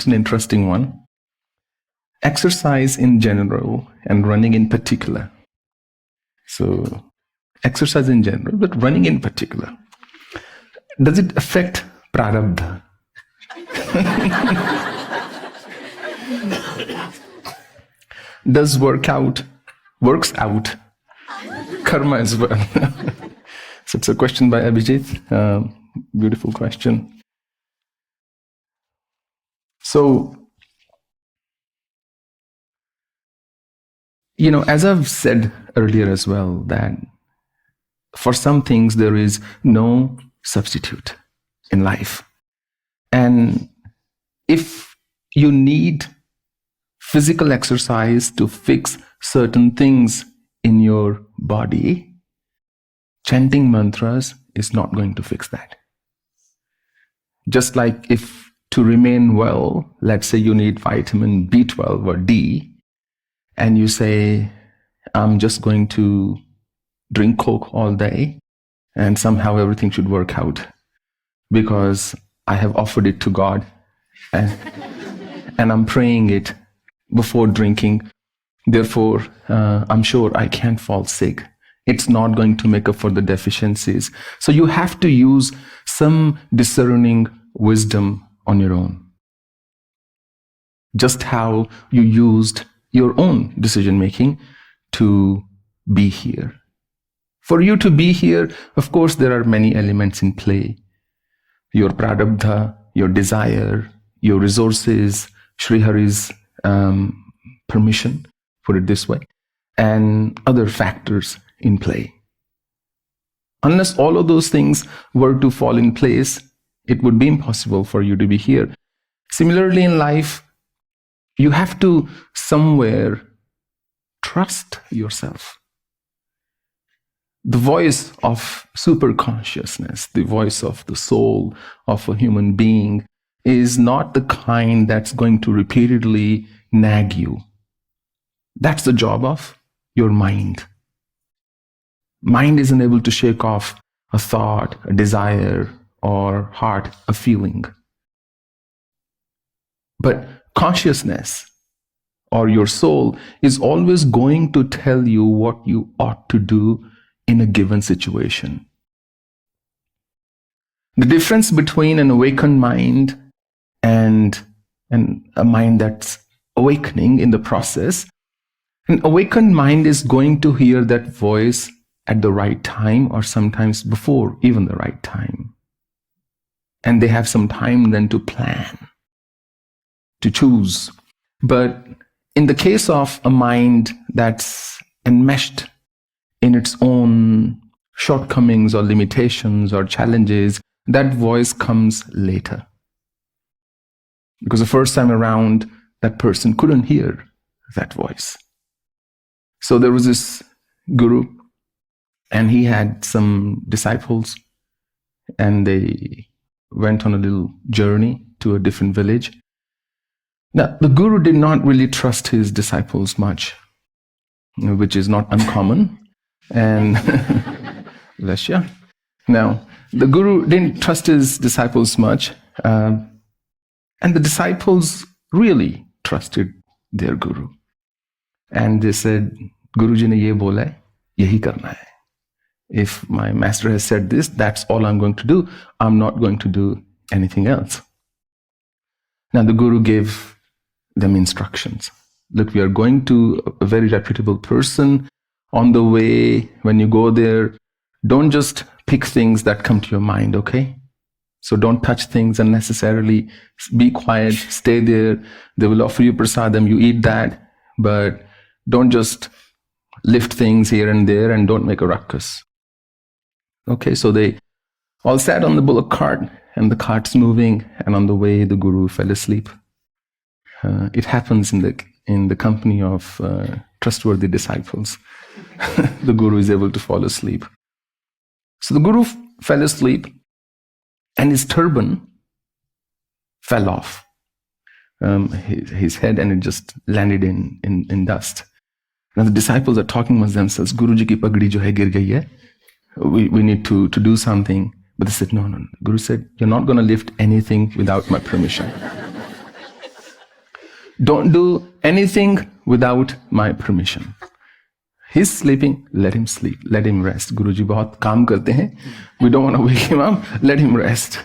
It's an interesting one. Exercise in general and running in particular. So, exercise in general, but running in particular. Does it affect prarabdha? Does works out karma as well? So it's a question by Abhijit. Beautiful question. So, as I've said earlier as well, that for some things there is no substitute in life. And if you need physical exercise to fix certain things in your body, chanting mantras is not going to fix that. Just like if to remain well, let's say you need vitamin B12 or D, and you say, I'm just going to drink Coke all day, and somehow everything should work out because I have offered it to God and I'm praying it before drinking. Therefore, I'm sure I can't fall sick. It's not going to make up for the deficiencies. So you have to use some discerning wisdom on your own. Just how you used your own decision making to be here. For you to be here, of course, there are many elements in play. Your prarabdha, your desire, your resources, Sri Hari's permission, put it this way, and other factors in play. Unless all of those things were to fall in place, it would be impossible for you to be here. Similarly, in life, you have to somewhere trust yourself. The voice of superconsciousness, the voice of the soul of a human being, is not the kind that's going to repeatedly nag you. That's the job of your mind. Mind isn't able to shake off a thought, a desire, or heart, a feeling. But consciousness, or your soul, is always going to tell you what you ought to do in a given situation. The difference between an awakened mind and a mind that's awakening in the process, an awakened mind is going to hear that voice at the right time, or sometimes before even the right time. And they have some time then to plan, to choose. But in the case of a mind that's enmeshed in its own shortcomings or limitations or challenges, that voice comes later. Because the first time around, that person couldn't hear that voice. So there was this guru, and he had some disciples, and they went on a little journey to a different village. Now, the guru did not really trust his disciples much, which is not uncommon. And bless you. Now, the guru didn't trust his disciples much, and the disciples really trusted their guru. And they said, Guruji ne ye bola hai, yahi karna hai. If my master has said this, that's all I'm going to do. I'm not going to do anything else. Now, the guru gave them instructions. Look, we are going to a very reputable person. On the way, when you go there, don't just pick things that come to your mind, okay? So don't touch things unnecessarily. Be quiet, stay there. They will offer you prasadam, you eat that, but don't just lift things here and there, and don't make a ruckus. Okay, so they all sat on the bullock cart, and the cart's moving, and on the way the guru fell asleep. It happens in the company of trustworthy disciples. The guru is able to fall asleep. So the guru fell asleep, and his turban fell off his head, and it just landed in dust. Now the disciples are talking amongst themselves, Guruji ki pagdi jo hai gir gayi hai. We need to do something. But they said, no. Guru said, you're not going to lift anything without my permission. Don't do anything without my permission. He's sleeping, let him sleep, let him rest. Guruji bahut kaam karte hain. We don't want to wake him up, let him rest.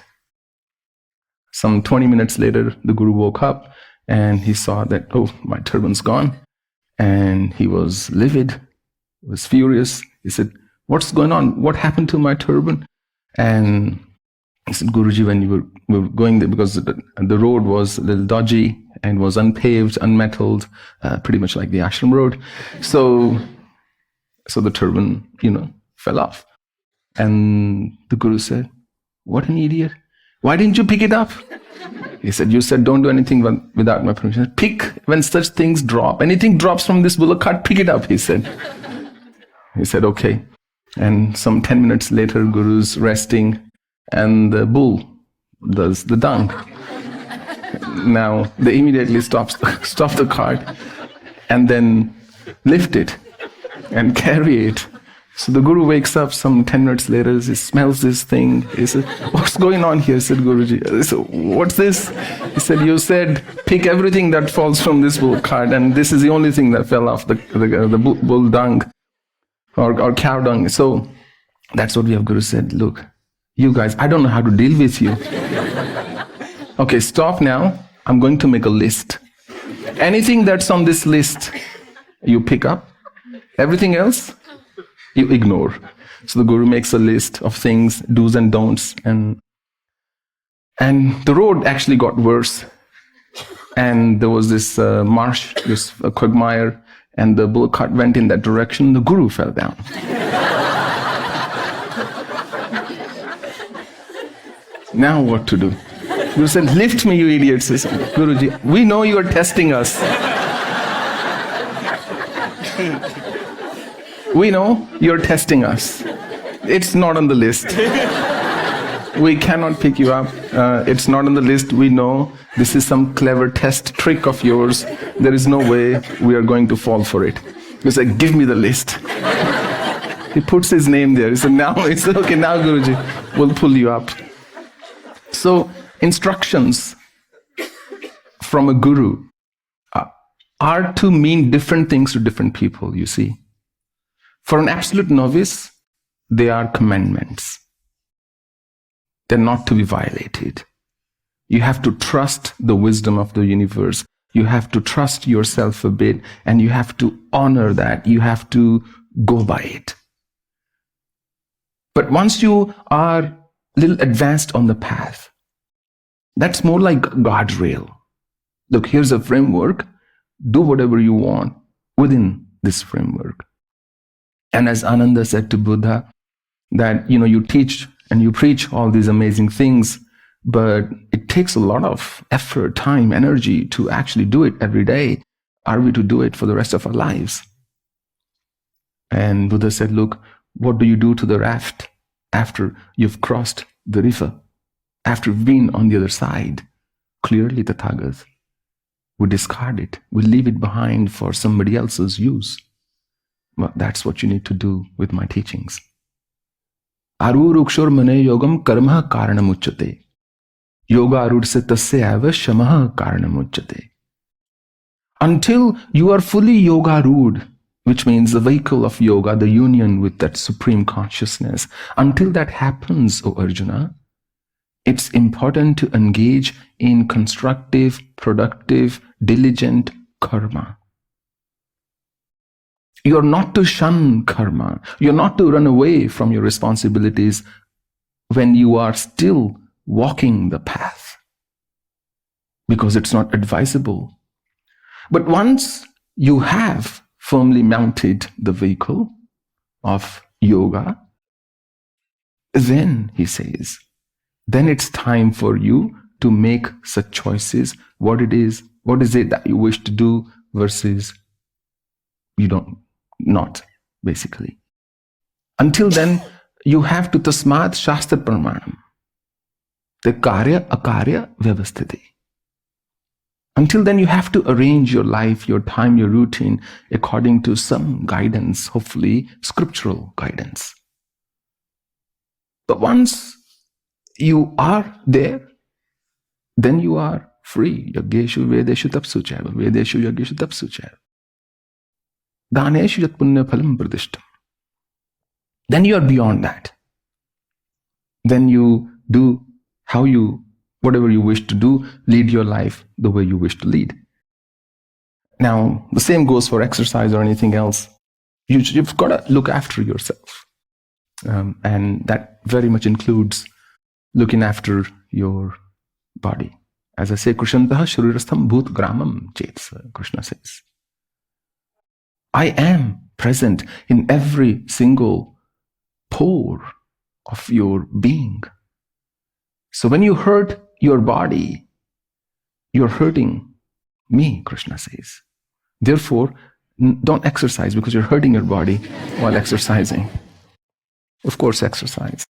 Some 20 minutes later, the Guru woke up and he saw that, oh, my turban's gone. And he was livid, was furious. He said, what's going on? What happened to my turban? And he said, Guruji, when we were going there, because the road was a little dodgy and was unpaved, unmetalled, pretty much like the ashram road. So the turban, fell off. And the Guru said, what an idiot. Why didn't you pick it up? He said, you said don't do anything without my permission. Pick when such things drop. Anything drops from this bullock cart, pick it up, he said. He said, okay. And some 10 minutes later, Guru's resting and the bull does the dung. Now, they immediately stop the cart and then lift it and carry it. So the Guru wakes up some 10 minutes later, he smells this thing. He said, what's going on here? He said, Guruji. He said, what's this? He said, you said, pick everything that falls from this bull cart, and this is the only thing that fell off the bull dung or cow dung. So that's what we have. Guru said, look, you guys, I don't know how to deal with you. Okay, stop now. I'm going to make a list. Anything that's on this list, you pick up. Everything else, you ignore. So the Guru makes a list of things, do's and don'ts, and the road actually got worse. And there was this marsh, this quagmire, and the bullock cart went in that direction. The Guru fell down. Now what to do? Guru said, lift me, you idiots. He said, Guruji, we know you are testing us. We know you're testing us. It's not on the list. We cannot pick you up. It's not on the list. We know this is some clever test trick of yours. There is no way we are going to fall for it. He said, give me the list. He puts his name there. He said, now it's okay. Now, Guruji, we'll pull you up. So instructions from a guru are to mean different things to different people, you see. For an absolute novice, they are commandments. They're not to be violated. You have to trust the wisdom of the universe. You have to trust yourself a bit, and you have to honor that. You have to go by it. But once you are a little advanced on the path, that's more like guardrail. Look, here's a framework. Do whatever you want within this framework. And as Ananda said to Buddha, that you teach and you preach all these amazing things, but it takes a lot of effort, time, energy to actually do it every day. Are we to do it for the rest of our lives? And Buddha said, look, what do you do to the raft after you've crossed the river? After you've been on the other side? Clearly, Tathagas, we discard it. We leave it behind for somebody else's use. Well, that's what you need to do with my teachings. Arurukshor mane yogam karma karanamuchyate. Yoga arudse tasya eva shamaha karanamuchyate. Until you are fully yoga rud, which means the vehicle of yoga, the union with that supreme consciousness, until that happens, O Arjuna, it's important to engage in constructive, productive, diligent karma. You're not to shun karma. You're not to run away from your responsibilities when you are still walking the path, because it's not advisable. But once you have firmly mounted the vehicle of yoga, then, he says, then it's time for you to make such choices. What is it that you wish to do versus you don't. Not, basically. Until then, you have to tasmat shastra pramanam. The karya akarya vyavasthiti. Until then, you have to arrange your life, your time, your routine according to some guidance, hopefully scriptural guidance. But once you are there, then you are free. Yagyeshu Vedeshu Tapsu Chaiva. Vedeshu Yagyeshu Tapsu Chaiva. Daneshu Yat Punya Phalam Pradishtam. Then you are beyond that. Then you do whatever you wish to do, lead your life the way you wish to lead. Now, the same goes for exercise or anything else. You've got to look after yourself. And that very much includes looking after your body. As I say, Krishantaha Sharirastham Bhut Gramam Chets, Krishna says. I am present in every single pore of your being. So when you hurt your body, you're hurting me, Krishna says. Therefore, don't exercise because you're hurting your body while exercising. Of course, exercise.